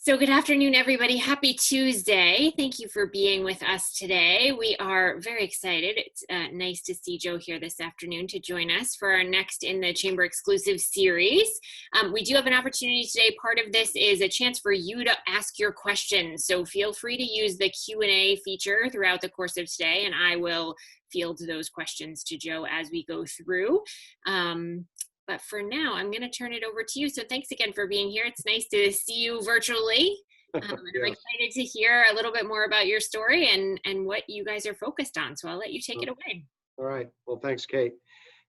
So good afternoon, everybody. Happy Tuesday. Thank you for being with us today. We are very excited. It's nice to see Joe here this afternoon to join us for our next in the Chamber exclusive series. We do have an opportunity today. Part of this is a chance for you to ask your questions. So feel free to use the Q&A feature throughout the course of today, and I will field those questions to Joe as we go through. But for now, I'm going to turn it over to you. So thanks again for being here. It's nice to see you virtually. And I'm excited to hear a little bit more about your story and what you guys are focused on. So I'll let you take it away. All right. Well, thanks, Kate.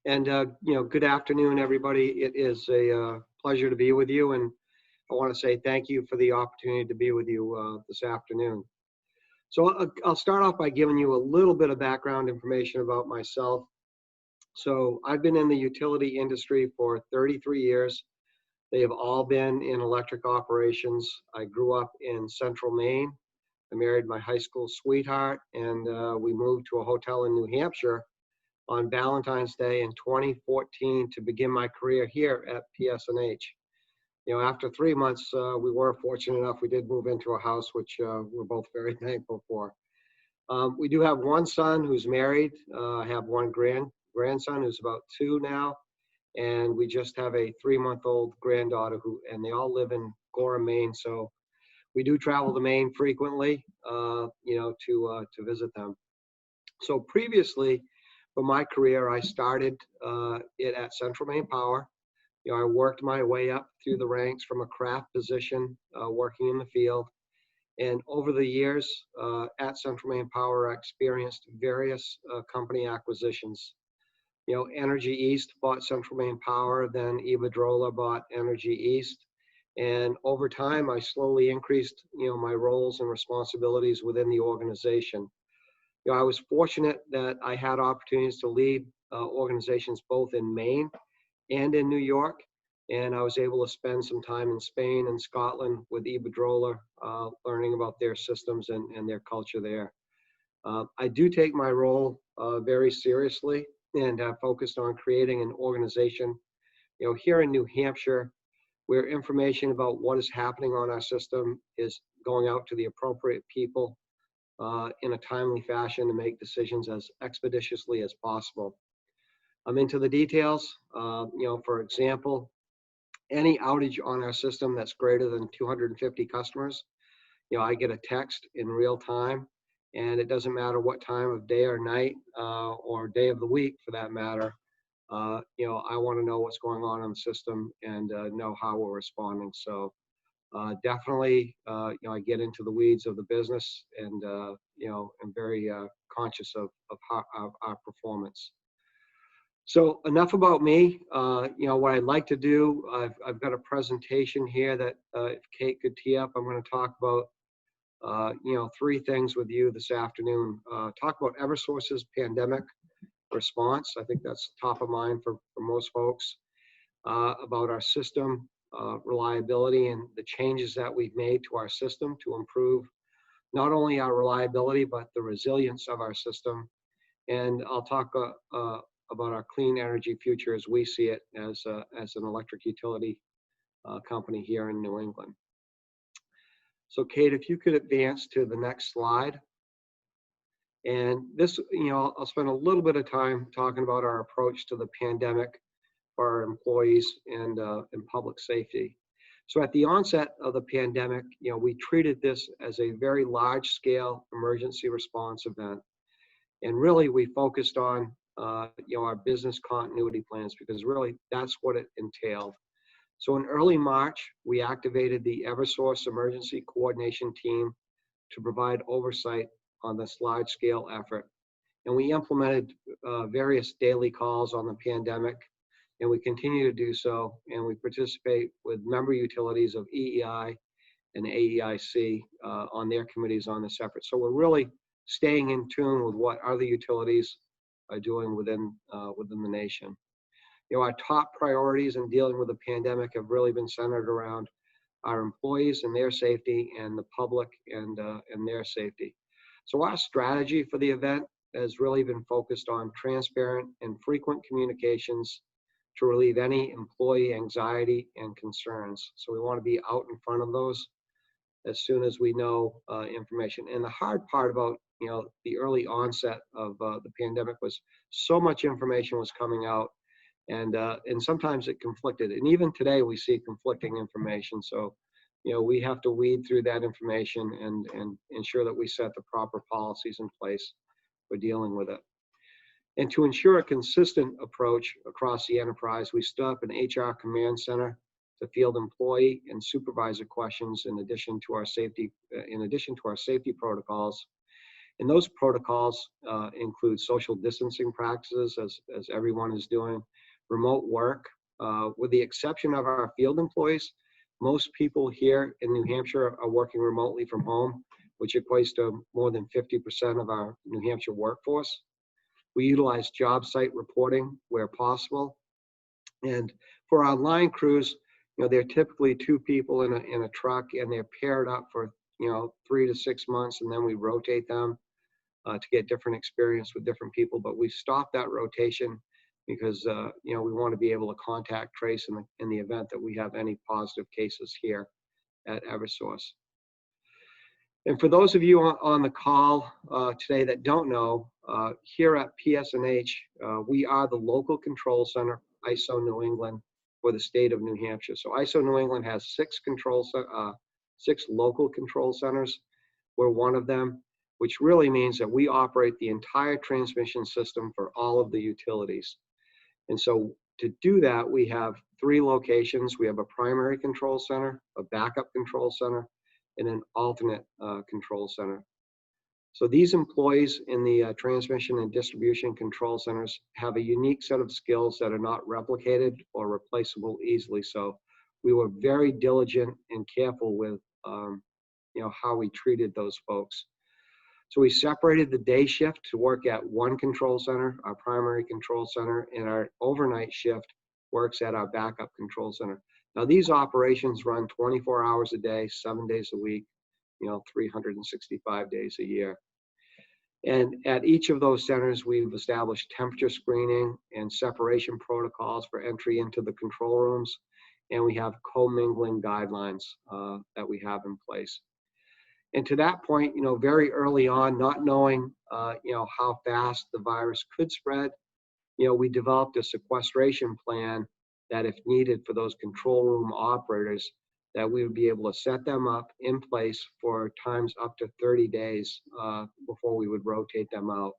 And, good afternoon, everybody. It is a pleasure to be with you. And I want to say thank you for the opportunity to be with you this afternoon. So I'll start off by giving you a little bit of background information about myself. So I've been in the utility industry for 33 years. They have all been in electric operations. I grew up in Central Maine. I married my high school sweetheart, and we moved to a hotel in New Hampshire on Valentine's Day in 2014 to begin my career here at PS&H. After 3 months, we were fortunate enough, we did move into a house, which we're both very thankful for. We do have one son who's married. I have one grandson who's about 2 now, and we just have a 3-month-old granddaughter and they all live in Gorham, Maine. So we do travel to Maine frequently, to visit them. So previously, for my career, I started it at Central Maine Power. I worked my way up through the ranks from a craft position, working in the field. And over the years at Central Maine Power, I experienced various company acquisitions. Energy East bought Central Maine Power, then Iberdrola bought Energy East. And over time, I slowly increased, my roles and responsibilities within the organization. I was fortunate that I had opportunities to lead organizations both in Maine and in New York. And I was able to spend some time in Spain and Scotland with Iberdrola, learning about their systems and their culture there. I do take my role very seriously and have focused on creating an organization, here in New Hampshire, where information about what is happening on our system is going out to the appropriate people in a timely fashion to make decisions as expeditiously as possible. I'm into the details. For example, any outage on our system that's greater than 250 customers, I get a text in real time. And it doesn't matter what time of day or night or day of the week, for that matter. I want to know what's going on the system and know how we're responding. So definitely, I get into the weeds of the business and, I'm very conscious of our performance. So enough about me. What I'd like to do, I've got a presentation here that if Kate could tee up, I'm going to talk about 3 things with you this afternoon. Talk about Eversource's pandemic response. I think that's top of mind for most folks. About our system reliability and the changes that we've made to our system to improve not only our reliability, but the resilience of our system. And I'll talk about our clean energy future as we see it as an electric utility company here in New England. So Kate, if you could advance to the next slide. And this, I'll spend a little bit of time talking about our approach to the pandemic for our employees and public safety. So at the onset of the pandemic, we treated this as a very large scale emergency response event. And really we focused on, our business continuity plans, because really that's what it entailed. So in early March, we activated the Eversource Emergency Coordination Team to provide oversight on this large-scale effort. And we implemented various daily calls on the pandemic, and we continue to do so. And we participate with member utilities of EEI and AEIC on their committees on this effort. So we're really staying in tune with what other utilities are doing within the nation. Our top priorities in dealing with the pandemic have really been centered around our employees and their safety, and the public and their safety. So our strategy for the event has really been focused on transparent and frequent communications to relieve any employee anxiety and concerns. So we want to be out in front of those. as soon as we know information. And the hard part about the early onset of the pandemic was so much information was coming out, and sometimes it conflicted. And even today we see conflicting information. So we have to weed through that information and ensure that we set the proper policies in place for dealing with it. And to ensure a consistent approach across the enterprise, we stood up an HR command center to field employee and supervisor questions in addition to our safety protocols. And those protocols include social distancing practices, as everyone is doing, remote work. With the exception of our field employees, most people here in New Hampshire are working remotely from home, which equates to more than 50% of our New Hampshire workforce. We utilize job site reporting where possible. And for our line crews, they're typically 2 people in a truck, and they're paired up for 3 to 6 months, and then we rotate them to get different experience with different people. But we stopped that rotation because we want to be able to contact trace in the event that we have any positive cases here at Eversource. And for those of you on the call today that don't know, here at PS&H, we are the local control center, ISO New England, for the state of New Hampshire. So ISO New England has 6 local control centers. We're one of them, which really means that we operate the entire transmission system for all of the utilities. And so to do that, we have 3 locations. We have a primary control center, a backup control center, and an alternate control center. So these employees in the transmission and distribution control centers have a unique set of skills that are not replicated or replaceable easily. So we were very diligent and careful with how we treated those folks. So we separated the day shift to work at one control center, our primary control center, and our overnight shift works at our backup control center. Now, these operations run 24 hours a day, 7 days a week, 365 days a year. And at each of those centers, we've established temperature screening and separation protocols for entry into the control rooms. And we have commingling guidelines that we have in place. And to that point, very early on, not knowing, how fast the virus could spread, we developed a sequestration plan that if needed for those control room operators, that we would be able to set them up in place for times up to 30 days before we would rotate them out.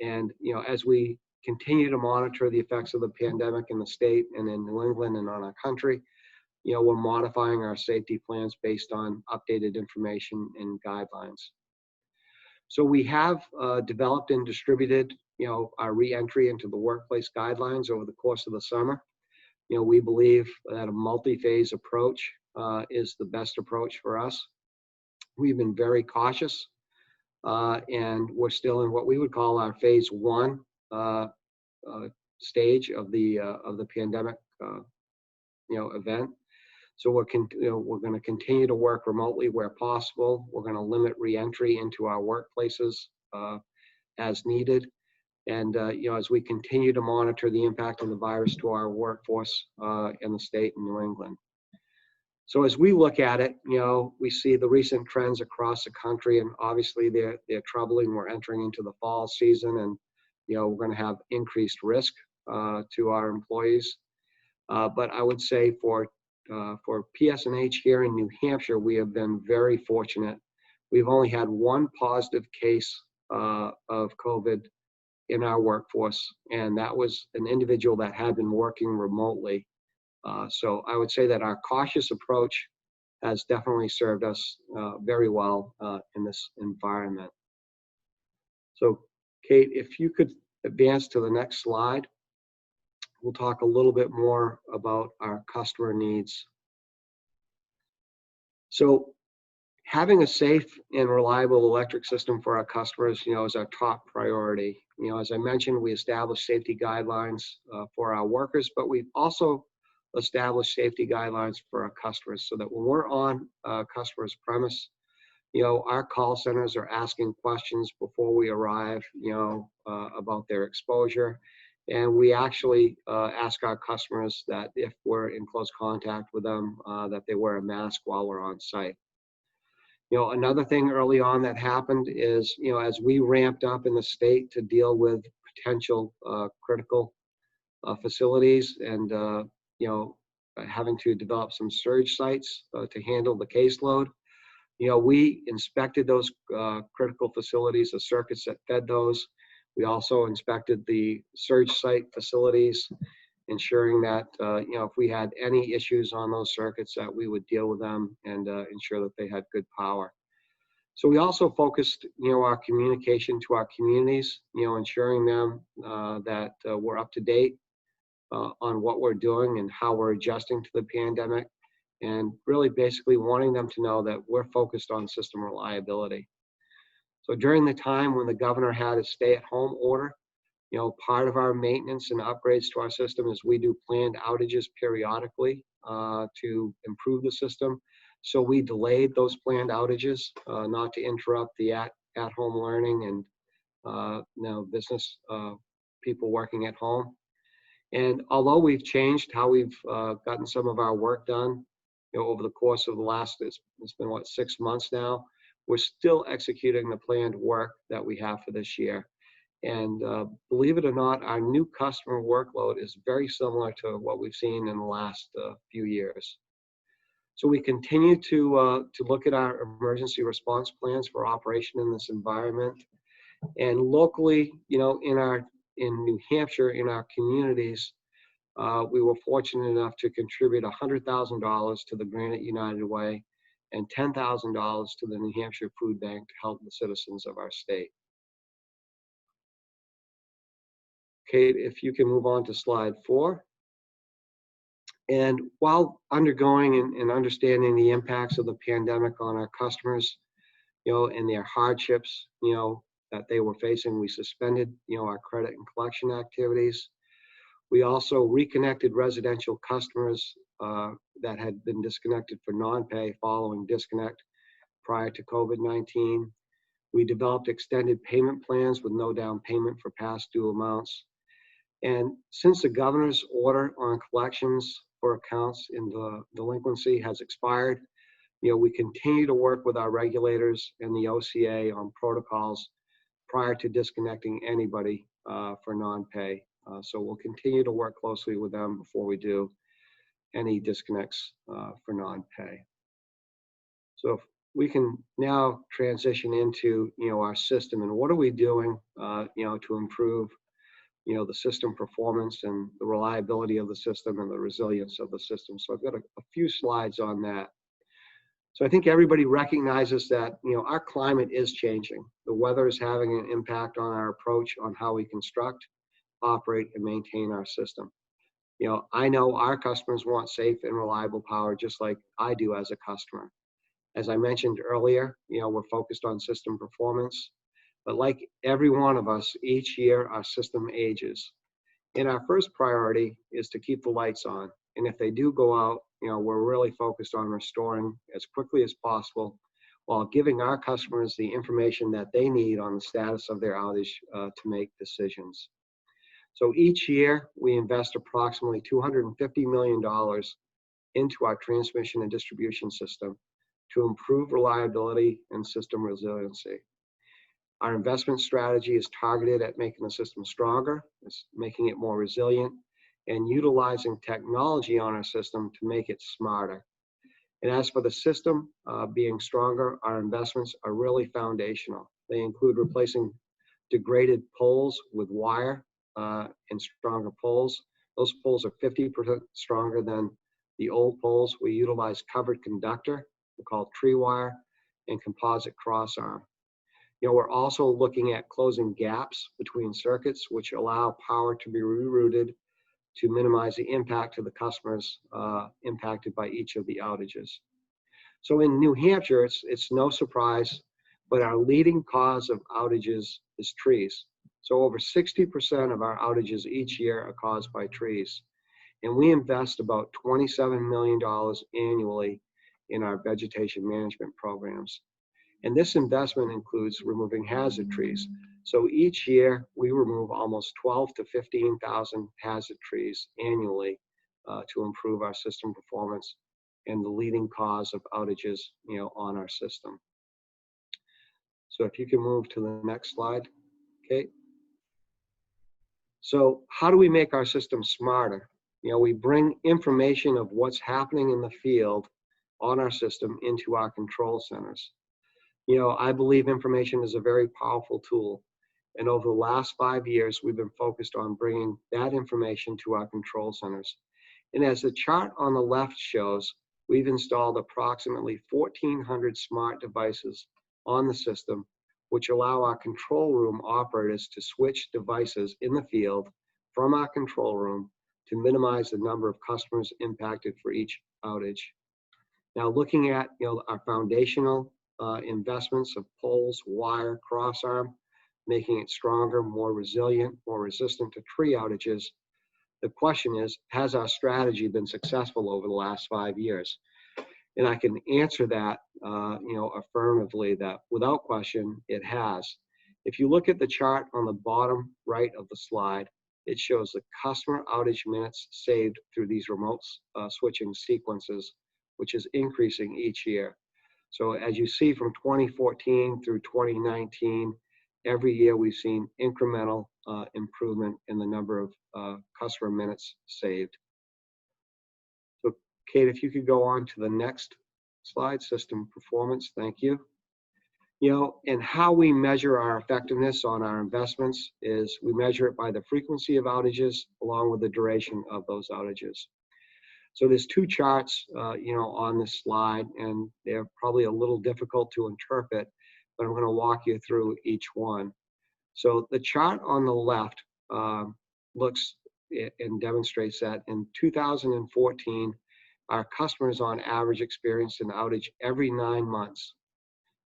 And, as we continue to monitor the effects of the pandemic in the state and in New England and on our country, we're modifying our safety plans based on updated information and guidelines. So we have developed and distributed, our re-entry into the workplace guidelines over the course of the summer. We believe that a multi-phase approach is the best approach for us. We've been very cautious, and we're still in what we would call our phase 1 stage of the pandemic, event. So we're going to continue to work remotely where possible. We're going to limit re-entry into our workplaces as needed. And, as we continue to monitor the impact of the virus to our workforce in the state and New England. So as we look at it, we see the recent trends across the country, and obviously they're troubling. We're entering into the fall season, and, we're going to have increased risk to our employees. But I would say for PS&H here in New Hampshire, we have been very fortunate. We've only had 1 positive case of COVID in our workforce, and that was an individual that had been working remotely. So I would say that our cautious approach has definitely served us very well in this environment. So Kate, if you could advance to the next slide, we'll talk a little bit more about our customer needs. So having a safe and reliable electric system for our customers, is our top priority. As I mentioned, we established safety guidelines for our workers, but we've also established safety guidelines for our customers so that when we're on a customer's premise, our call centers are asking questions before we arrive, about their exposure. And we actually ask our customers that if we're in close contact with them, that they wear a mask while we're on site. Another thing early on that happened is, as we ramped up in the state to deal with potential critical facilities and, having to develop some surge sites to handle the caseload, we inspected those critical facilities, the circuits that fed those. We also inspected the surge site facilities, ensuring that, if we had any issues on those circuits, that we would deal with them and ensure that they had good power. So we also focused, our communication to our communities, ensuring them that we're up to date on what we're doing and how we're adjusting to the pandemic, and really basically wanting them to know that we're focused on system reliability. So during the time when the governor had a stay-at-home order, part of our maintenance and upgrades to our system is we do planned outages periodically to improve the system. So we delayed those planned outages, not to interrupt the at-home learning and business people working at home. And although we've changed how we've gotten some of our work done, over the course of the last, it's been 6 months now, we're still executing the planned work that we have for this year. And believe it or not, our new customer workload is very similar to what we've seen in the last few years. So we continue to look at our emergency response plans for operation in this environment. And locally, in New Hampshire, in our communities, we were fortunate enough to contribute $100,000 to the Granite United Way and $10,000 to the New Hampshire Food Bank to help the citizens of our state. Kate, if you can move on to slide 4. And while undergoing and understanding the impacts of the pandemic on our customers, and their hardships, that they were facing, we suspended, our credit and collection activities. We also reconnected residential customers that had been disconnected for non-pay following disconnect prior to COVID-19. We developed extended payment plans with no down payment for past due amounts. And since the governor's order on collections for accounts in the delinquency has expired, we continue to work with our regulators and the OCA on protocols prior to disconnecting anybody for non-pay. So we'll continue to work closely with them before we do any disconnects for non-pay. So if we can now transition into, our system and what are we doing, to improve, the system performance and the reliability of the system and the resilience of the system. So I've got a few slides on that. So I think everybody recognizes that, our climate is changing. The weather is having an impact on our approach on how we construct, operate, and maintain our system. I know our customers want safe and reliable power just like I do as a customer. As I mentioned earlier, we're focused on system performance, but like every one of us, each year our system ages. And our first priority is to keep the lights on. And if they do go out, we're really focused on restoring as quickly as possible while giving our customers the information that they need on the status of their outage to make decisions. So each year we invest approximately $250 million into our transmission and distribution system to improve reliability and system resiliency. Our investment strategy is targeted at making the system stronger, it's making it more resilient, and utilizing technology on our system to make it smarter. And as for the system being stronger, our investments are really foundational. They include replacing degraded poles with wire and stronger poles. Those poles are 50% stronger than the old poles. We utilize covered conductor, we call tree wire, and composite cross arm. We're also looking at closing gaps between circuits, which allow power to be rerouted to minimize the impact to the customers impacted by each of the outages. So in New Hampshire, it's no surprise, but our leading cause of outages is trees. So over 60% of our outages each year are caused by trees. And we invest about $27 million annually in our vegetation management programs. And this investment includes removing hazard trees. So each year we remove almost 12 to 15,000 hazard trees annually to improve our system performance and the leading cause of outages, on our system. So if you can move to the next slide, Kate. So how do we make our system smarter? We bring information of what's happening in the field on our system into our control centers. I believe information is a very powerful tool. And over the last 5 years, we've been focused on bringing that information to our control centers. And as the chart on the left shows, we've installed approximately 1,400 smart devices on the system, which allow our control room operators to switch devices in the field from our control room to minimize the number of customers impacted for each outage. Now, looking at our foundational investments of poles, wire, crossarm, making it stronger, more resilient, more resistant to tree outages. The question is, has our strategy been successful over the last 5 years? And I can answer that, affirmatively, that without question, it has. If you look at the chart on the bottom right of the slide, it shows the customer outage minutes saved through these remote switching sequences, which is increasing each year. So as you see from 2014 through 2019, every year we've seen incremental improvement in the number of customer minutes saved. So Kate, if you could go on to the next slide, system performance, thank you. And how we measure our effectiveness on our investments is we measure it by the frequency of outages along with the duration of those outages. So there's two charts, on this slide, and they're probably a little difficult to interpret, but I'm going to walk you through each one. So the chart on the left looks and demonstrates that in 2014, our customers on average experienced an outage every 9 months.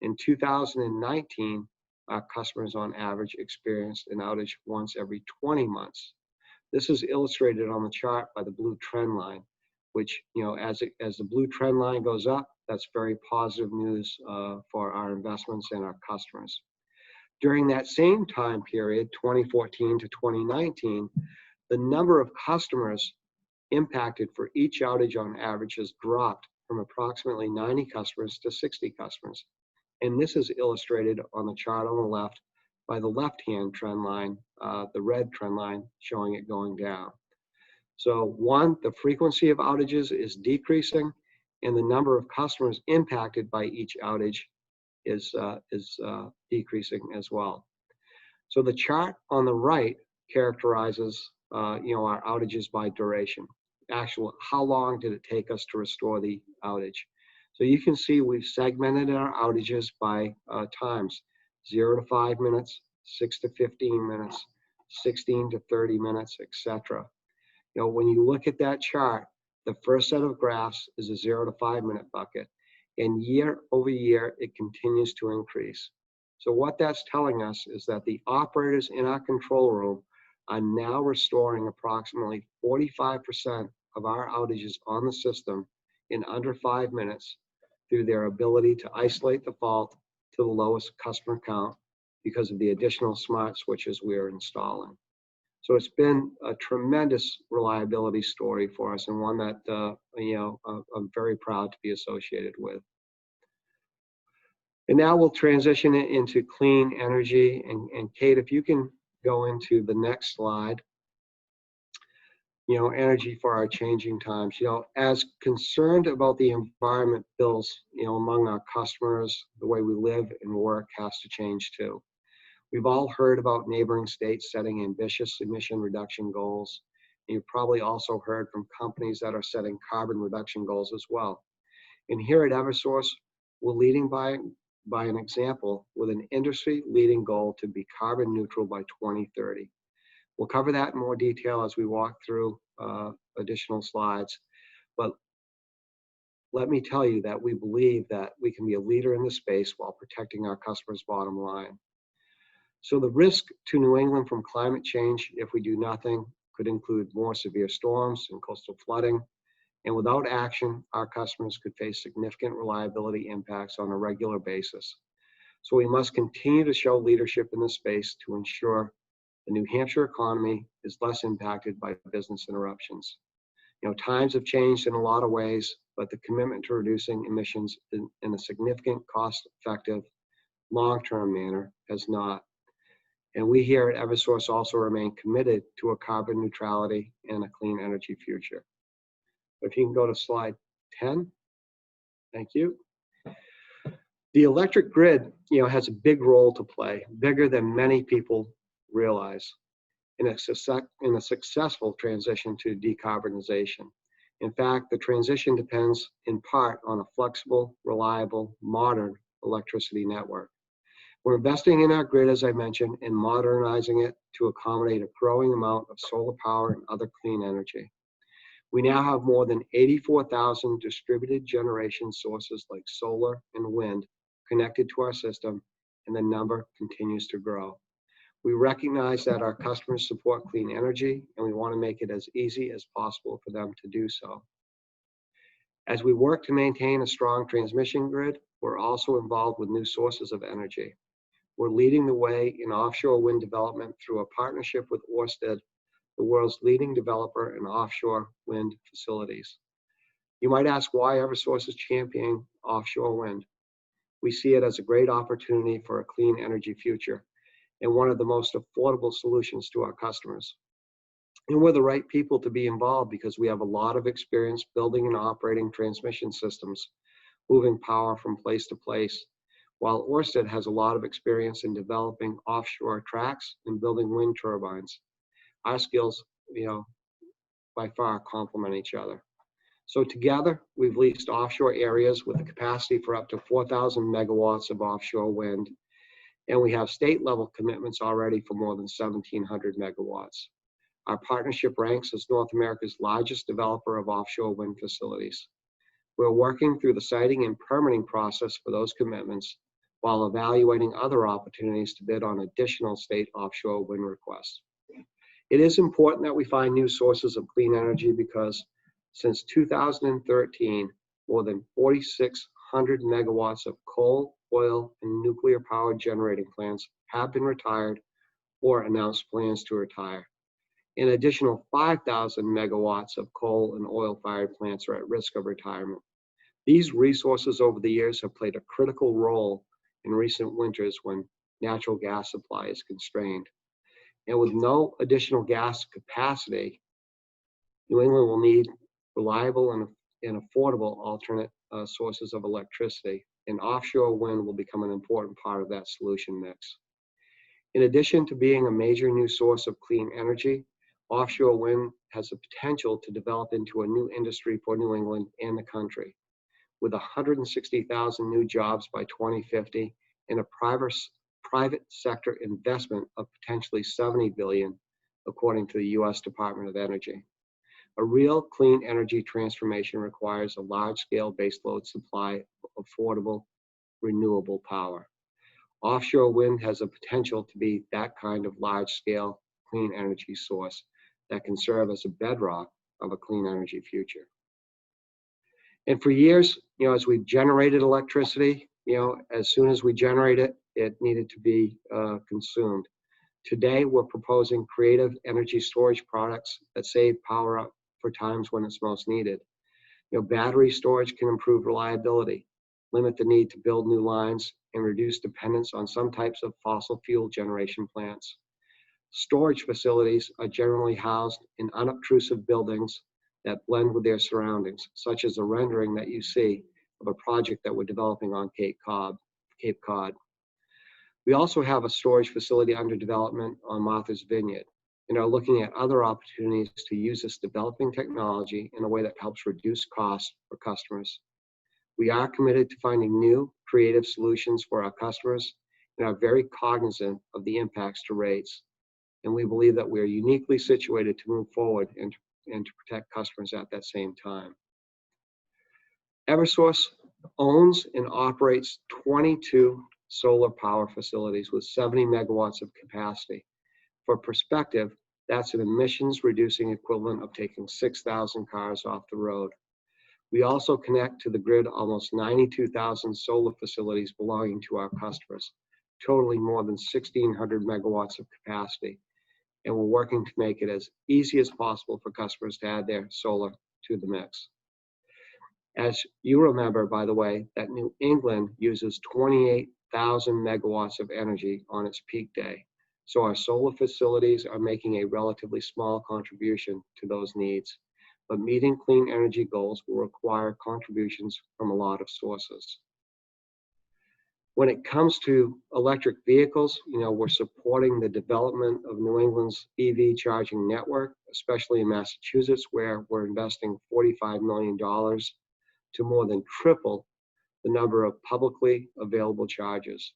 In 2019, our customers on average experienced an outage once every 20 months. This is illustrated on the chart by the blue trend line, which, as the blue trend line goes up, that's very positive news for our investments and our customers. During that same time period, 2014 to 2019, the number of customers impacted for each outage on average has dropped from approximately 90 customers to 60 customers. And this is illustrated on the chart on the left by the left-hand trend line, the red trend line showing it going down. So one, the frequency of outages is decreasing, and the number of customers impacted by each outage is decreasing as well. So the chart on the right characterizes our outages by duration. How long did it take us to restore the outage? So you can see we've segmented our outages by times: 0 to 5 minutes, 6 to 15 minutes, 16 to 30 minutes, etc. When you look at that chart, the first set of graphs is a 0 to 5 minute bucket, and year over year, it continues to increase. So what that's telling us is that the operators in our control room are now restoring approximately 45% of our outages on the system in under 5 minutes through their ability to isolate the fault to the lowest customer count because of the additional smart switches we're installing. So it's been a tremendous reliability story for us, and one that I'm very proud to be associated with. And now we'll transition it into clean energy. And Kate, if you can go into the next slide. Energy for our changing times. As concerned about the environment bills, among our customers, the way we live and work has to change too. We've all heard about neighboring states setting ambitious emission reduction goals. You've probably also heard from companies that are setting carbon reduction goals as well. And here at Eversource, we're leading by an example with an industry-leading goal to be carbon neutral by 2030. We'll cover that in more detail as we walk through additional slides. But let me tell you that we believe that we can be a leader in this space while protecting our customers' bottom line. So the risk to New England from climate change, if we do nothing, could include more severe storms and coastal flooding. And without action, our customers could face significant reliability impacts on a regular basis. So we must continue to show leadership in this space to ensure the New Hampshire economy is less impacted by business interruptions. Times have changed in a lot of ways, but the commitment to reducing emissions in a significant, cost-effective, long-term manner has not. And we here at Eversource also remain committed to a carbon neutrality and a clean energy future. If you can go to slide 10, thank you. The electric grid, has a big role to play, bigger than many people realize, in a successful transition to decarbonization. In fact, the transition depends in part on a flexible, reliable, modern electricity network. We're investing in our grid, as I mentioned, and modernizing it to accommodate a growing amount of solar power and other clean energy. We now have more than 84,000 distributed generation sources like solar and wind connected to our system, and the number continues to grow. We recognize that our customers support clean energy, and we want to make it as easy as possible for them to do so. As we work to maintain a strong transmission grid, we're also involved with new sources of energy. We're leading the way in offshore wind development through a partnership with Ørsted, the world's leading developer in offshore wind facilities. You might ask why Eversource is championing offshore wind. We see it as a great opportunity for a clean energy future and one of the most affordable solutions to our customers. And we're the right people to be involved because we have a lot of experience building and operating transmission systems, moving power from place to place, while Ørsted has a lot of experience in developing offshore tracks and building wind turbines. Our skills, by far complement each other. So together, we've leased offshore areas with a capacity for up to 4,000 megawatts of offshore wind, and we have state-level commitments already for more than 1,700 megawatts. Our partnership ranks as North America's largest developer of offshore wind facilities. We're working through the siting and permitting process for those commitments while evaluating other opportunities to bid on additional state offshore wind requests. It is important that we find new sources of clean energy because since 2013, more than 4,600 megawatts of coal, oil, and nuclear power generating plants have been retired or announced plans to retire. An additional 5,000 megawatts of coal and oil-fired plants are at risk of retirement. These resources over the years have played a critical role in recent winters when natural gas supply is constrained. And with no additional gas capacity, New England will need reliable and affordable alternate sources of electricity, and offshore wind will become an important part of that solution mix. In addition to being a major new source of clean energy, offshore wind has the potential to develop into a new industry for New England and the country, with 160,000 new jobs by 2050 and a private sector investment of potentially $70 billion, according to the U.S. Department of Energy. A real clean energy transformation requires a large-scale baseload supply of affordable, renewable power. Offshore wind has the potential to be that kind of large-scale clean energy source that can serve as a bedrock of a clean energy future. And for years, as we've generated electricity, as soon as we generate it, it needed to be consumed. Today, we're proposing creative energy storage products that save power up for times when it's most needed. Battery storage can improve reliability, limit the need to build new lines, and reduce dependence on some types of fossil fuel generation plants. Storage facilities are generally housed in unobtrusive buildings that blend with their surroundings, such as a rendering that you see of a project that we're developing on Cape Cod. We also have a storage facility under development on Martha's Vineyard and are looking at other opportunities to use this developing technology in a way that helps reduce costs for customers. We are committed to finding new, creative solutions for our customers and are very cognizant of the impacts to rates. And we believe that we are uniquely situated to move forward and to protect customers at that same time. Eversource owns and operates 22 solar power facilities with 70 megawatts of capacity. For perspective, that's an emissions reducing equivalent of taking 6,000 cars off the road. We also connect to the grid almost 92,000 solar facilities belonging to our customers, totaling more than 1,600 megawatts of capacity. And we're working to make it as easy as possible for customers to add their solar to the mix. As you remember, by the way, that New England uses 28,000 megawatts of energy on its peak day. So our solar facilities are making a relatively small contribution to those needs. But meeting clean energy goals will require contributions from a lot of sources. When it comes to electric vehicles, we're supporting the development of New England's EV charging network, especially in Massachusetts, where we're investing $45 million to more than triple the number of publicly available chargers.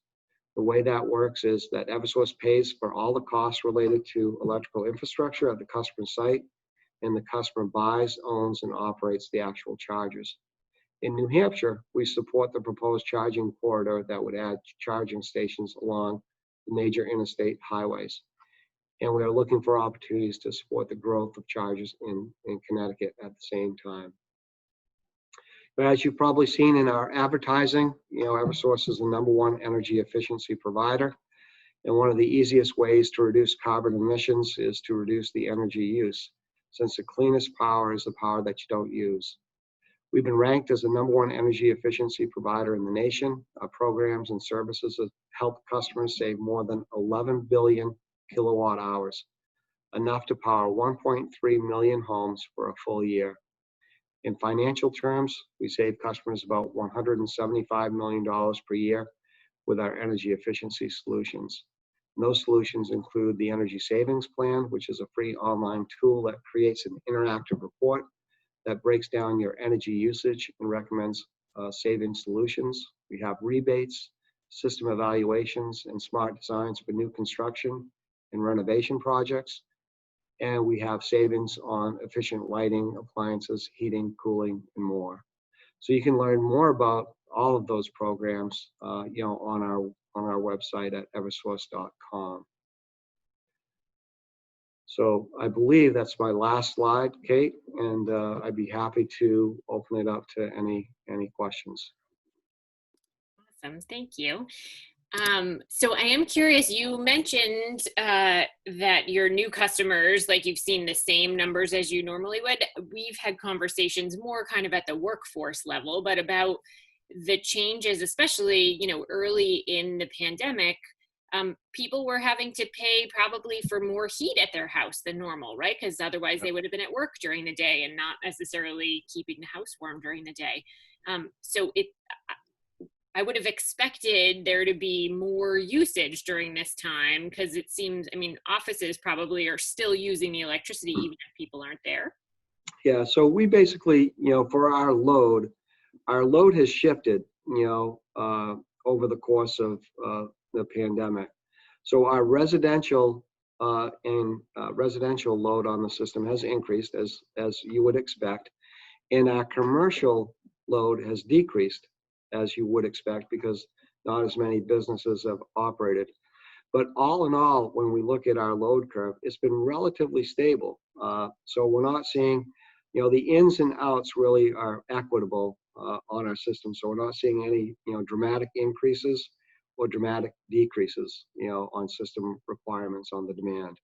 The way that works is that Eversource pays for all the costs related to electrical infrastructure at the customer site, and the customer buys, owns, and operates the actual chargers. In New Hampshire, we support the proposed charging corridor that would add charging stations along the major interstate highways. And we are looking for opportunities to support the growth of chargers in Connecticut at the same time. But as you've probably seen in our advertising, Eversource is the #1 energy efficiency provider. And one of the easiest ways to reduce carbon emissions is to reduce the energy use, since the cleanest power is the power that you don't use. We've been ranked as the #1 energy efficiency provider in the nation. Our programs and services have helped customers save more than 11 billion kilowatt hours, enough to power 1.3 million homes for a full year. In financial terms, we save customers about $175 million per year with our energy efficiency solutions. And those solutions include the Energy Savings Plan, which is a free online tool that creates an interactive report that breaks down your energy usage and recommends saving solutions. We have rebates, system evaluations, and smart designs for new construction and renovation projects. And we have savings on efficient lighting, appliances, heating, cooling, and more. So you can learn more about all of those programs, on our website at eversource.com. So I believe that's my last slide, Kate, and I'd be happy to open it up to any questions. Awesome, thank you. So I am curious, you mentioned that your new customers, like you've seen the same numbers as you normally would. We've had conversations more kind of at the workforce level, but about the changes, especially, early in the pandemic, people were having to pay probably for more heat at their house than normal, right? Because otherwise they would have been at work during the day and not necessarily keeping the house warm during the day. So I would have expected there to be more usage during this time, because it seems, offices probably are still using the electricity even if people aren't there. Yeah, so we basically, for our load has shifted, over the course of the pandemic. So our residential residential load on the system has increased as you would expect, and our commercial load has decreased as you would expect, because not as many businesses have operated. But all in all, when we look at our load curve, it's been relatively stable. So we're not seeing, the ins and outs really are equitable on our system. So we're not seeing any, dramatic increases or dramatic decreases, on system requirements on the demand.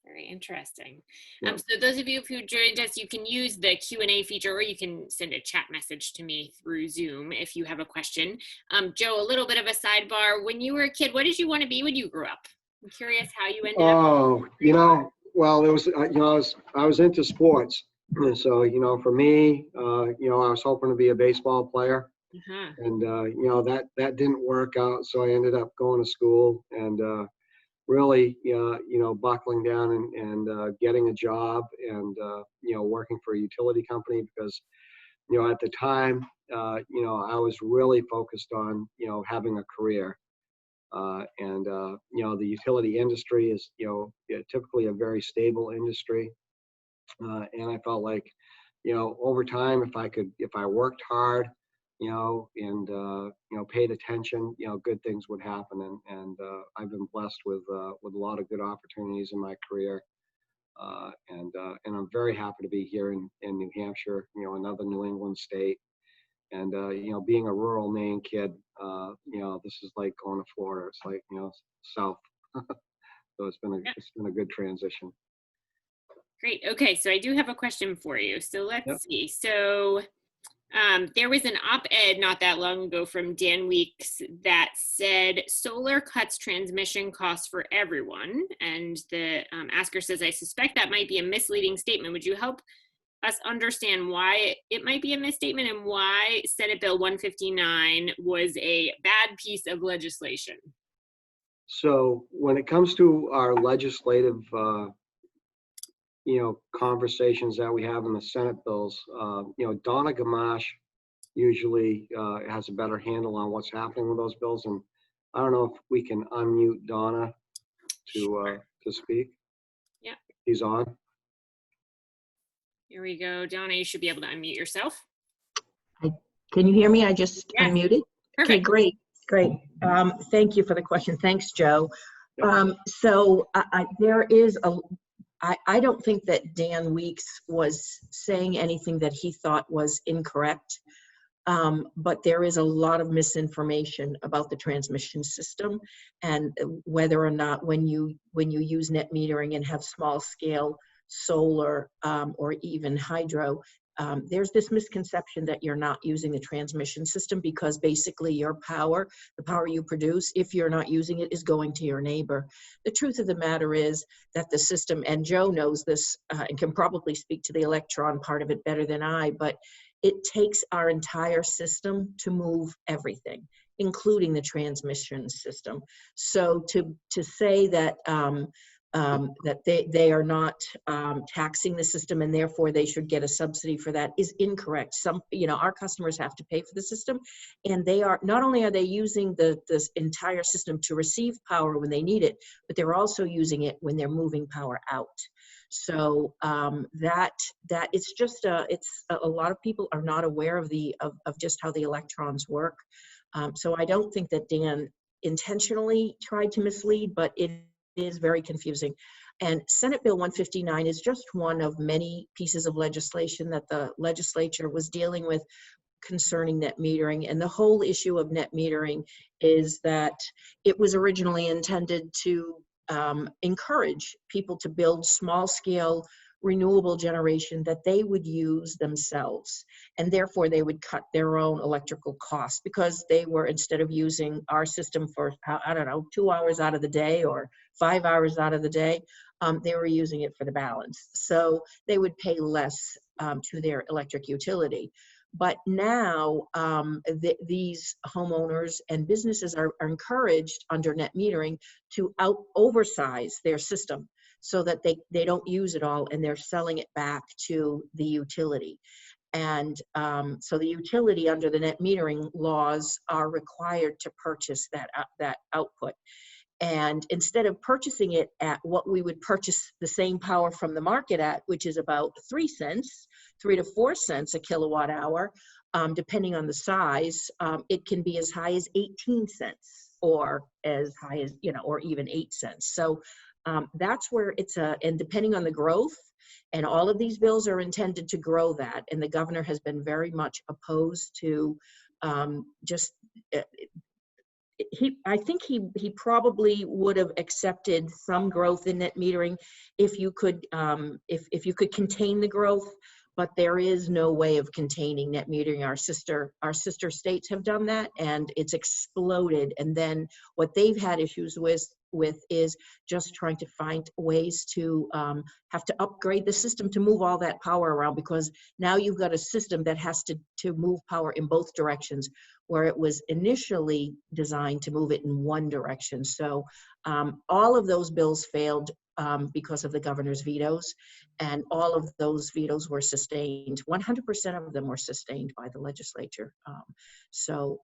Very interesting. Yeah. So those of you who joined us, you can use the Q&A feature, or you can send a chat message to me through Zoom if you have a question. Joe, a little bit of a sidebar. When you were a kid, what did you want to be when you grew up? I'm curious how you ended up. Well, it was, I was into sports. So, for me, I was hoping to be a baseball player. Uh-huh. And, that didn't work out. So I ended up going to school and really, buckling down and getting a job and, working for a utility company, because, at the time, I was really focused on, having a career. The utility industry is, typically a very stable industry. And I felt like, over time, if I worked hard, and paid attention, good things would happen. And I've been blessed with a lot of good opportunities in my career. And I'm very happy to be here in New Hampshire, another New England state. And, being a rural Maine kid, this is like going to Florida. It's like, south. So it's been a good transition. Great. Okay, so I do have a question for you. So let's see. So There was an op-ed not that long ago from Dan Weeks that said solar cuts transmission costs for everyone. And the asker says, I suspect that might be a misleading statement. Would you help us understand why it might be a misstatement and why Senate Bill 159 was a bad piece of legislation? So when it comes to our legislative, conversations that we have in the Senate bills, Donna Gamache usually has a better handle on what's happening with those bills. And I don't know if we can unmute Donna to speak. Yeah. He's on. Here we go. Donna, you should be able to unmute yourself. Can you hear me? I just Yes. unmuted. Perfect. Okay, great. Thank you for the question. Thanks, Joe. I don't think that Dan Weeks was saying anything that he thought was incorrect, but there is a lot of misinformation about the transmission system and whether or not when you use net metering and have small scale solar or even hydro, there's this misconception that you're not using the transmission system because basically your power, the power you produce, if you're not using it, is going to your neighbor. The truth of the matter is that the system, and Joe knows this and can probably speak to the electron part of it better than I, but it takes our entire system to move everything, including the transmission system. So to say that that they are not taxing the system and therefore they should get a subsidy for that is incorrect. Our customers have to pay for the system, and they are not only are they using this entire system to receive power when they need it, but they're also using it when they're moving power out. So that it's just it's a lot of people are not aware of just how the electrons work. So I don't think that Dan intentionally tried to mislead, but it is very confusing. And Senate Bill 159 is just one of many pieces of legislation that the legislature was dealing with concerning net metering. And the whole issue of net metering is that it was originally intended to encourage people to build small scale renewable generation that they would use themselves, and therefore they would cut their own electrical costs because they were, instead of using our system for, I don't know, 2 hours out of the day or 5 hours out of the day, they were using it for the balance. So they would pay less to their electric utility. But now these homeowners and businesses are encouraged under net metering to oversize their system so that they don't use it all and they're selling it back to the utility. And so the utility under the net metering laws are required to purchase that output. And instead of purchasing it at what we would purchase the same power from the market at, which is about 3 to 4 cents a kilowatt hour, depending on the size, it can be as high as 18 cents or as high as, or even 8 cents. So that's where and depending on the growth, and all of these bills are intended to grow that. And the governor has been very much opposed to I think he probably would have accepted some growth in net metering if you could contain the growth, but there is no way of containing net metering. Our sister states have done that, and it's exploded. And then what they've had issues with is just trying to find ways to have to upgrade the system to move all that power around, because now you've got a system that has to move power in both directions, where it was initially designed to move it in one direction. So all of those bills failed because of the governor's vetoes, and all of those vetoes were sustained. 100% of them were sustained by the legislature. So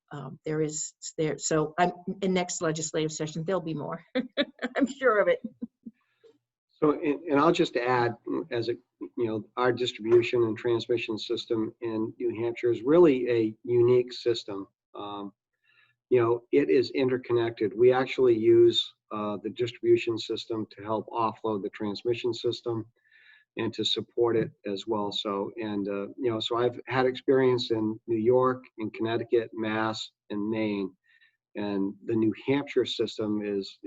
in next legislative session, there'll be more. I'm sure of it. So, and I'll just add, our distribution and transmission system in New Hampshire is really a unique system. It is interconnected. We actually use the distribution system to help offload the transmission system and to support it as well. So, so I've had experience in New York, in Connecticut, Mass, and Maine. And the New Hampshire system is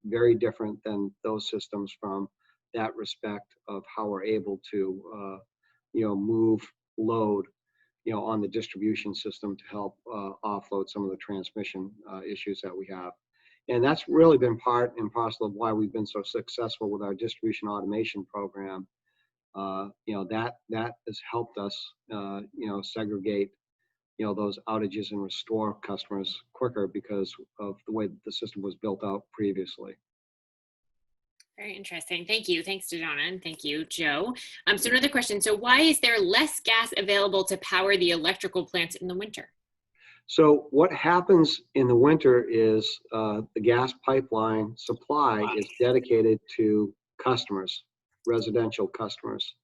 very different than those systems from that respect of how we're able to, move load on the distribution system to help offload some of the transmission issues that we have. And that's really been part and parcel of why we've been so successful with our distribution automation program. That has helped us, segregate, those outages and restore customers quicker because of the way the system was built out previously. Very interesting. Thank you. Thanks to Donna, and thank you, Joe. So another question. So why is there less gas available to power the electrical plants in the winter? So what happens in the winter is the gas pipeline supply is dedicated to customers, residential customers.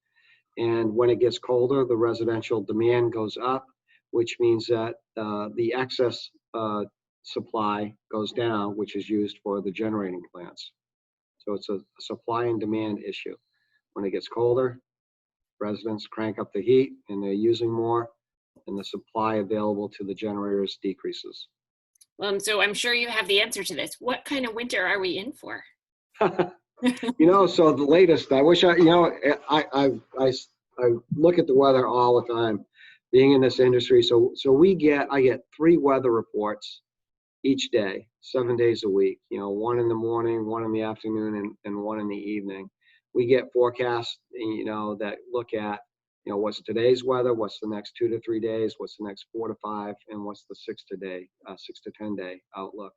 And when it gets colder, the residential demand goes up, which means that the excess supply goes down, which is used for the generating plants. So it's a supply and demand issue. When it gets colder, residents crank up the heat and they're using more, and the supply available to the generators decreases. So I'm sure you have the answer to this. What kind of winter are we in for? So the latest, I wish I look at the weather all the time, being in this industry. So I get 3 weather reports each day, 7 days a week, one in the morning, one in the afternoon, and one in the evening. We get forecasts, that look at, what's today's weather, what's the next 2 to 3 days, what's the next 4 to 5, and what's the 6 to 10 day outlook.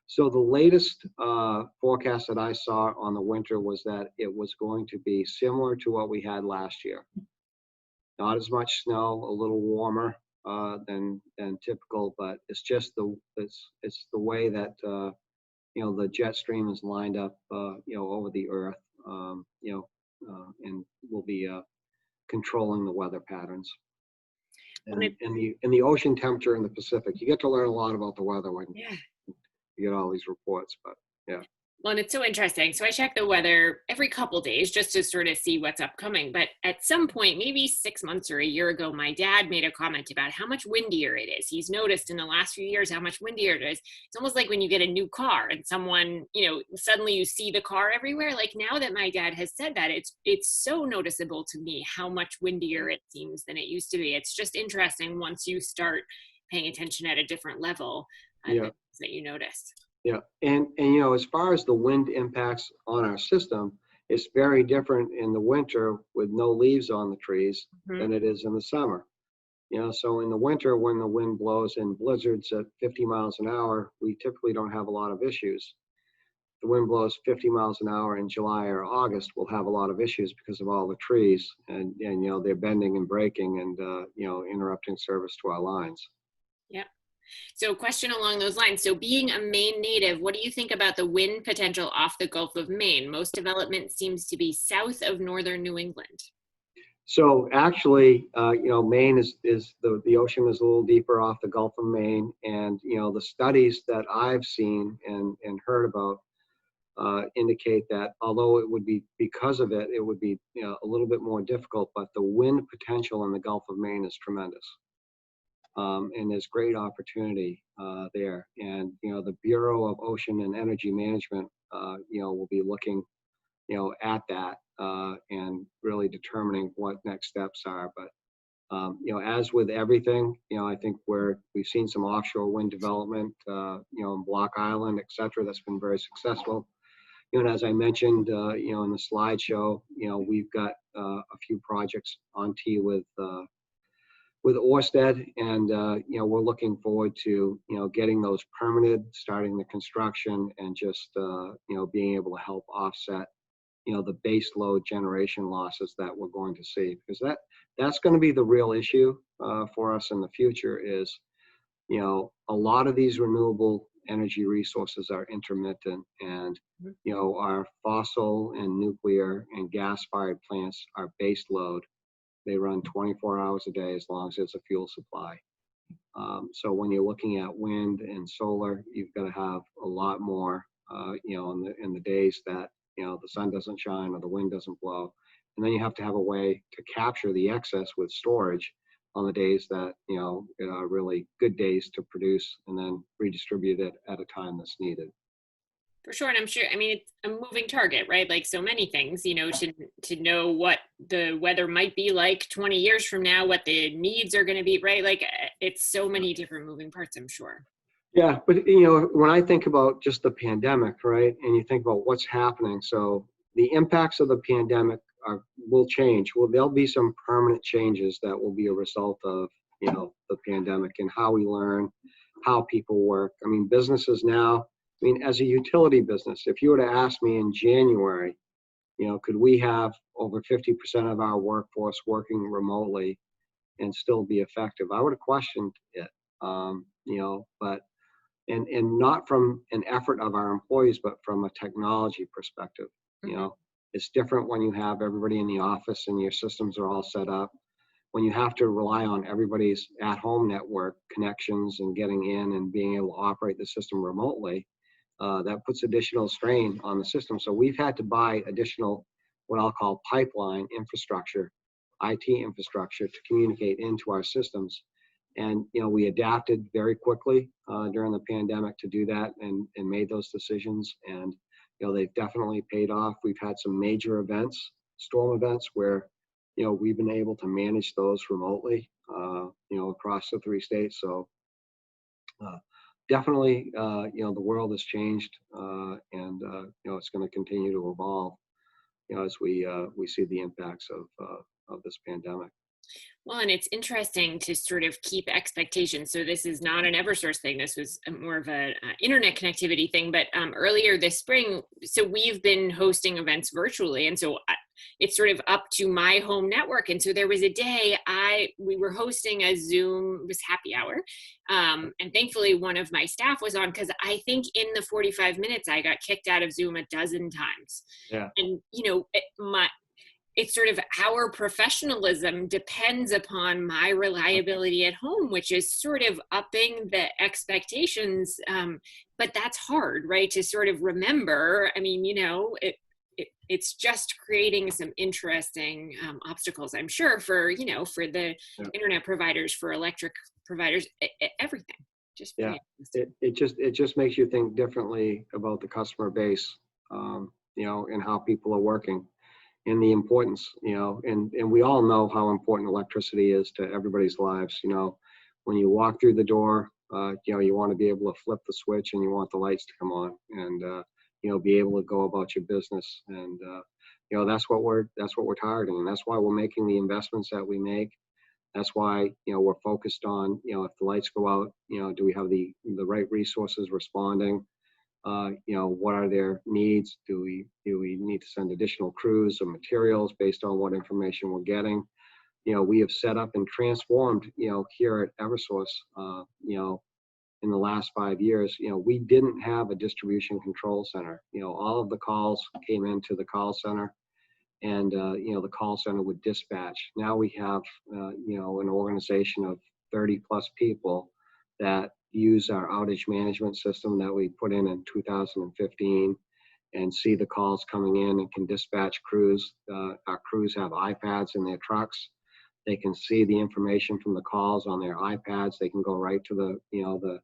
So the latest forecast that I saw on the winter was that it was going to be similar to what we had last year. Not as much snow, a little warmer than typical, but it's just it's the way that the jet stream is lined up over the earth, and will be controlling the weather patterns. And the ocean temperature in the Pacific. You get to learn a lot about the weather when you get all these reports, but yeah. Well, and it's so interesting. So I check the weather every couple days just to sort of see what's upcoming. But at some point, maybe 6 months or a year ago, my dad made a comment about how much windier it is. He's noticed in the last few years how much windier it is. It's almost like when you get a new car and someone, suddenly you see the car everywhere. Like now that my dad has said that, it's so noticeable to me how much windier it seems than it used to be. It's just interesting once you start paying attention at a different level that you notice. Yeah, and as far as the wind impacts on our system, it's very different in the winter with no leaves on the trees than it is in the summer. So in the winter, when the wind blows in blizzards at 50 miles an hour, we typically don't have a lot of issues. The wind blows 50 miles an hour in July or August, we'll have a lot of issues because of all the trees and they're bending and breaking and interrupting service to our lines. Yeah. So question along those lines. So being a Maine native, what do you think about the wind potential off the Gulf of Maine? Most development seems to be south of northern New England. So actually, Maine is the ocean is a little deeper off the Gulf of Maine. And, the studies that I've seen and heard about indicate that although it would be, because of it, it would be a little bit more difficult, but the wind potential in the Gulf of Maine is tremendous. And there's great opportunity there. And, the Bureau of Ocean and Energy Management, will be looking, at that and really determining what next steps are. But, as with everything, I think we've seen some offshore wind development, in Block Island, et cetera, that's been very successful. And as I mentioned, in the slideshow, we've got a few projects on tee with Ørsted, and we're looking forward to getting those permitted, starting the construction, and just being able to help offset the base load generation losses that we're going to see, because that's going to be the real issue for us in the future. Is a lot of these renewable energy resources are intermittent, and our fossil and nuclear and gas-fired plants are base load. They run 24 hours a day as long as there's a fuel supply. So when you're looking at wind and solar, you've got to have a lot more, in the days that, the sun doesn't shine or the wind doesn't blow. And then you have to have a way to capture the excess with storage on the days that, are really good days to produce, and then redistribute it at a time that's needed. For sure, and I'm sure, I mean, it's a moving target, right? Like so many things, to know what the weather might be like 20 years from now, what the needs are going to be, right? Like it's so many different moving parts, I'm sure. Yeah, but when I think about just the pandemic, right, and you think about what's happening, so the impacts of the pandemic will change. Well, there'll be some permanent changes that will be a result of the pandemic and how we learn, how people work. I mean, businesses now. I mean, as a utility business, if you were to ask me in January, could we have over 50% of our workforce working remotely and still be effective? I would have questioned it, but and not from an effort of our employees, but from a technology perspective. It's different when you have everybody in the office and your systems are all set up. When you have to rely on everybody's at-home network connections and getting in and being able to operate the system remotely, that puts additional strain on the system. So we've had to buy additional, what I'll call pipeline infrastructure, IT infrastructure to communicate into our systems. And, we adapted very quickly during the pandemic to do that and made those decisions. And, they've definitely paid off. We've had some major events, storm events, where, we've been able to manage those remotely, across the 3 states. So definitely, the world has changed, and it's going to continue to evolve, as we see the impacts of this pandemic. Well, and it's interesting to sort of keep expectations. So this is not an Eversource thing. This was more of an internet connectivity thing. But earlier this spring, so we've been hosting events virtually. And so it's sort of up to my home network. And so there was a day we were hosting a Zoom, it was happy hour. And thankfully one of my staff was on, because I think in the 45 minutes I got kicked out of Zoom a dozen times. Yeah. And, it's sort of our professionalism depends upon my reliability at home, which is sort of upping the expectations. But that's hard, right? To sort of remember. I mean, it's just creating some interesting obstacles, I'm sure, for the internet providers, for electric providers, everything. Just it just makes you think differently about the customer base, and how people are working. And the importance, and we all know how important electricity is to everybody's lives. When you walk through the door, you want to be able to flip the switch and you want the lights to come on and, be able to go about your business. And, that's what we're targeting. And that's why we're making the investments that we make. That's why, we're focused on, if the lights go out, do we have the right resources responding? What are their needs? Do we need to send additional crews or materials based on what information we're getting? We have set up and transformed, here at Eversource, in the last 5 years. We didn't have a distribution control center. All of the calls came into the call center, and the call center would dispatch. Now we have, an organization of 30 plus people that use our outage management system that we put in 2015 and see the calls coming in and can dispatch crews. Our crews have iPads in their trucks. They can see the information from the calls on their iPads. They can go right to the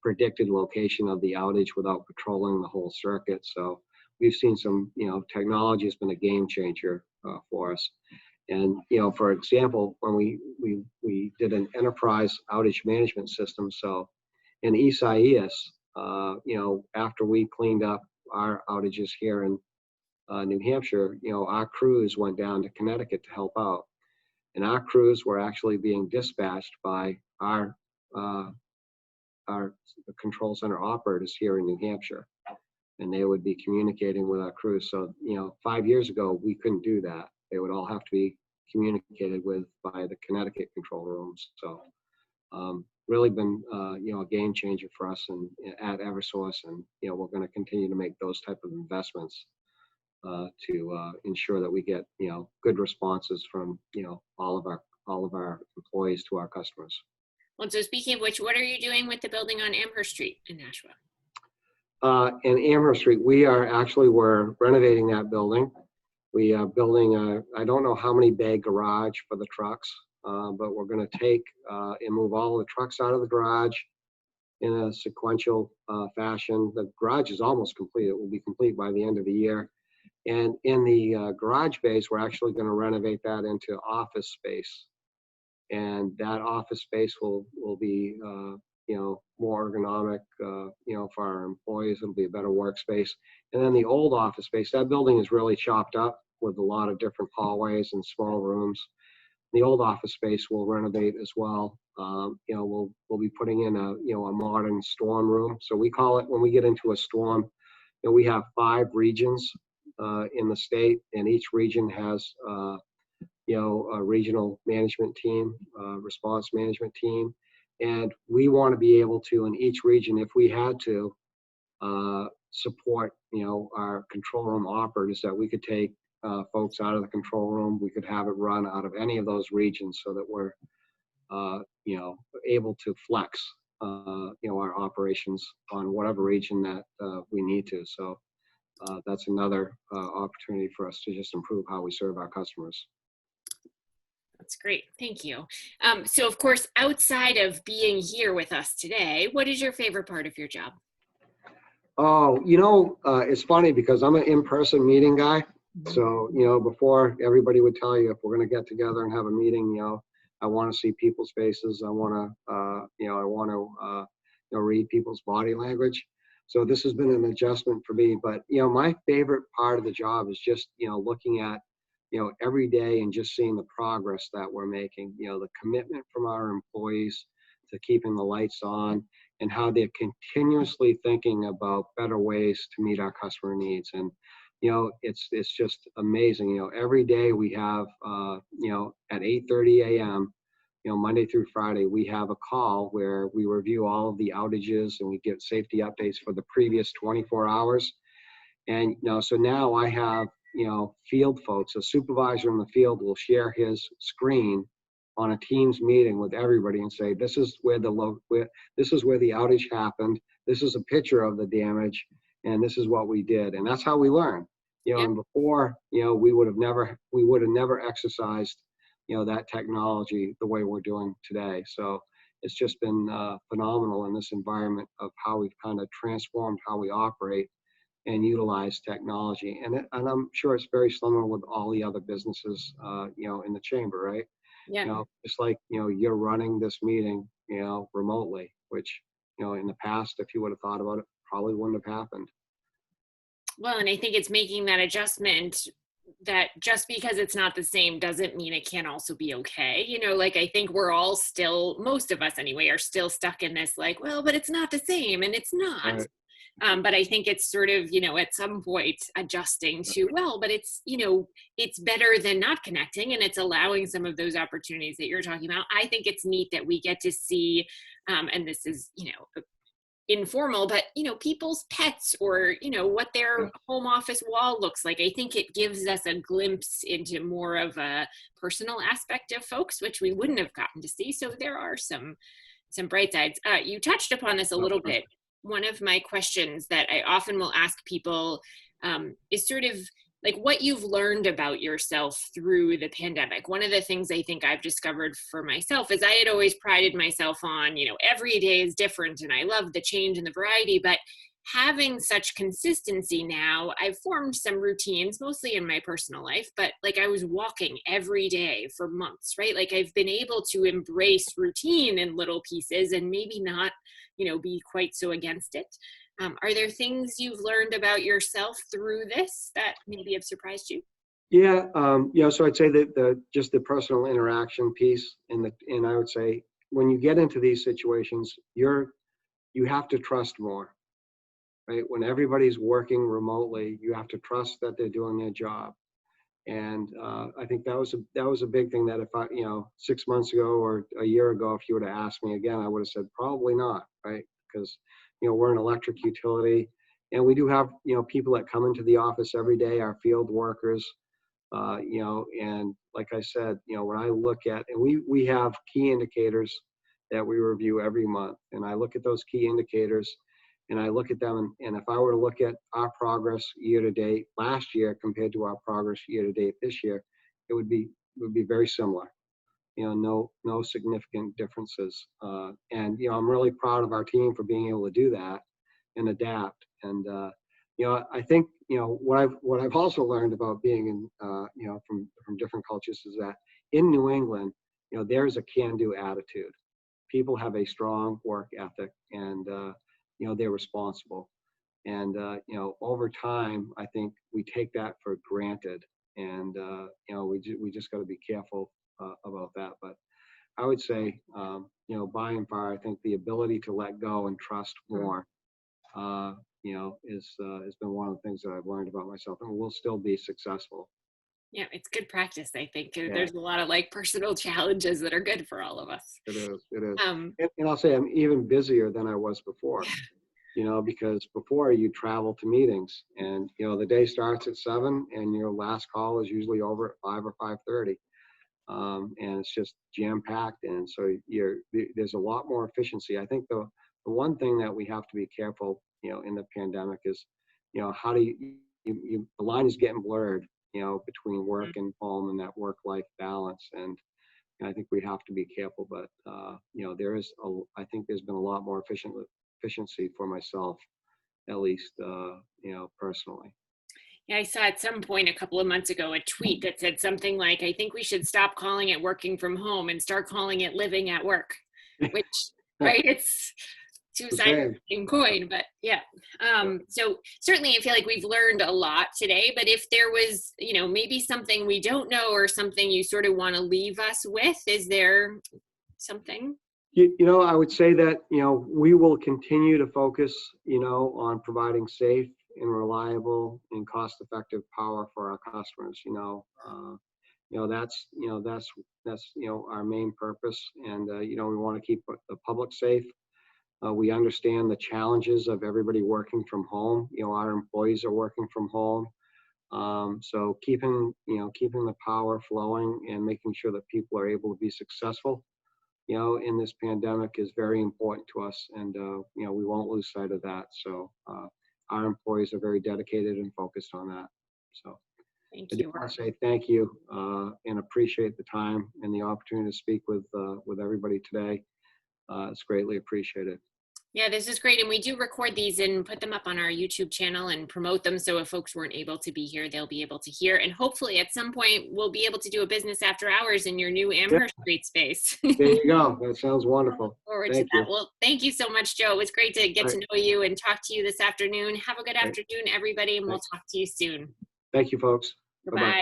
predicted location of the outage without patrolling the whole circuit. So we've seen some, technology has been a game changer for us. And, for example, when we did an enterprise outage management system, so in Isaias, after we cleaned up our outages here in New Hampshire, our crews went down to Connecticut to help out. And our crews were actually being dispatched by our control center operators here in New Hampshire. And they would be communicating with our crews. So, 5 years ago, we couldn't do that. They would all have to be communicated with by the Connecticut control rooms. So really been, a game changer for us at Eversource. And, we're going to continue to make those type of investments to ensure that we get, good responses from, all of our employees to our customers. Well, so speaking of which, what are you doing with the building on Amherst Street in Nashua? In Amherst Street, we're renovating that building. We are building I don't know how many bay garage for the trucks, but we're going to take and move all the trucks out of the garage, in a sequential fashion. The garage is almost complete. It will be complete by the end of the year. And in the garage base, we're actually going to renovate that into office space. And that office space will be, more ergonomic, for our employees. It'll be a better workspace. And then the old office space, that building is really chopped up with a lot of different hallways and small rooms. The old office space will renovate as well. We'll be putting in a modern storm room. So we call it, when we get into a storm, we have 5 regions in the state, and each region has a regional management team, response management team. And we want to be able to, in each region, if we had to, support, our control room operators, that we could take folks out of the control room. We could have it run out of any of those regions, so that we're, able to flex, our operations on whatever region that we need to. So that's another opportunity for us to just improve how we serve our customers. That's great. Thank you. So of course, outside of being here with us today, what is your favorite part of your job? Oh, it's funny because I'm an in-person meeting guy. So, before, everybody would tell you, if we're going to get together and have a meeting, I want to see people's faces. I want to, read people's body language. So this has been an adjustment for me. But, my favorite part of the job is just, looking at, every day and just seeing the progress that we're making, the commitment from our employees to keeping the lights on, and how they're continuously thinking about better ways to meet our customer needs. And, it's just amazing. Every day we have, at 8:30 a.m., Monday through Friday, we have a call where we review all of the outages and we get safety updates for the previous 24 hours. And, so now I have, field folks, a supervisor in the field will share his screen on a Teams meeting with everybody and say, this is where the outage happened. This is a picture of the damage, and this is what we did. And that's how we learn. And before, we would have never exercised, that technology the way we're doing today. So it's just been phenomenal in this environment of how we've kind of transformed how we operate and utilize technology. And I'm sure it's very similar with all the other businesses, in the chamber, right? Yeah. Just like, you're running this meeting, remotely, which, in the past, if you would have thought about it, probably wouldn't have happened. Well, and I think it's making that adjustment, that just because it's not the same doesn't mean it can't also be okay. I think we're all still, most of us anyway, are still stuck in this, well, but it's not the same, and it's not. Right. But I think it's sort of, at some point adjusting to, well, but it's, it's better than not connecting, and it's allowing some of those opportunities that you're talking about. I think it's neat that we get to see, and this is, informal, but, people's pets, or, what their home office wall looks like. I think it gives us a glimpse into more of a personal aspect of folks, which we wouldn't have gotten to see. So there are some bright sides. You touched upon this a little bit. One of my questions that I often will ask people is sort of what you've learned about yourself through the pandemic. One of the things I think I've discovered for myself is I had always prided myself on, every day is different, and I love the change and the variety, but having such consistency now, I've formed some routines, mostly in my personal life, but I was walking every day for months, right? I've been able to embrace routine in little pieces and maybe not, be quite so against it. Are there things you've learned about yourself through this that maybe have surprised you? Yeah. So I'd say that just the personal interaction piece, and I would say when you get into these situations, you have to trust more. Right? When everybody's working remotely, you have to trust that they're doing their job. And I think that was a big thing that if I, 6 months ago or a year ago, if you would have asked me again, I would have said probably not, right? Because, we're an electric utility, and we do have, people that come into the office every day, our field workers, and like I said, when I look at, and we have key indicators that we review every month, and I look at those key indicators, and I look at them, and if I were to look at our progress year to date last year compared to our progress year to date this year, it would be very similar. no significant differences. And, I'm really proud of our team for being able to do that and adapt. And, I think, what I've also learned about being in, from different cultures is that in New England, there's a can-do attitude. People have a strong work ethic, and, they're responsible. And, over time, I think we take that for granted. And, we just got to be careful about that. But I would say, by and far, I think the ability to let go and trust more, has been one of the things that I've learned about myself, and will still be successful. Yeah, it's good practice, I think. Yeah. There's a lot of like personal challenges that are good for all of us. It is. It is. Um, And I'll say I'm even busier than I was before. Because before you travel to meetings, and the day starts at 7 and your last call is usually over at 5 or 5:30. And it's just jam packed, and so there's a lot more efficiency. I think the one thing that we have to be careful, in the pandemic is, how do you the line is getting blurred, between work and home and that work-life balance, and I think we have to be careful. But I think there's been a lot more efficiency for myself, at least, personally. Yeah, I saw at some point a couple of months ago a tweet that said something like, I think we should stop calling it working from home and start calling it living at work, which, right, it's two sides of the same coin, but yeah. So certainly I feel like we've learned a lot today, but if there was, maybe something we don't know or something you sort of want to leave us with, is there something? I would say that, we will continue to focus, on providing safe and reliable and cost-effective power for our customers. That's our main purpose. And, we want to keep the public safe. We understand the challenges of everybody working from home. Our employees are working from home. So keeping the power flowing and making sure that people are able to be successful, in this pandemic is very important to us, and we won't lose sight of that. So our employees are very dedicated and focused on that. So Thank I you. do want to say thank you, and appreciate the time and the opportunity to speak with everybody today. It's greatly appreciated. Yeah, this is great. And we do record these and put them up on our YouTube channel and promote them. So if folks weren't able to be here, they'll be able to hear. And hopefully at some point, we'll be able to do a business after hours in your new Amherst Street space. There you go. That sounds wonderful. Forward to that. Well, thank you so much, Joe. It was great to get to know you and talk to you this afternoon. Have a good afternoon, everybody, and we'll talk to you soon. Thank you, folks. Bye-bye.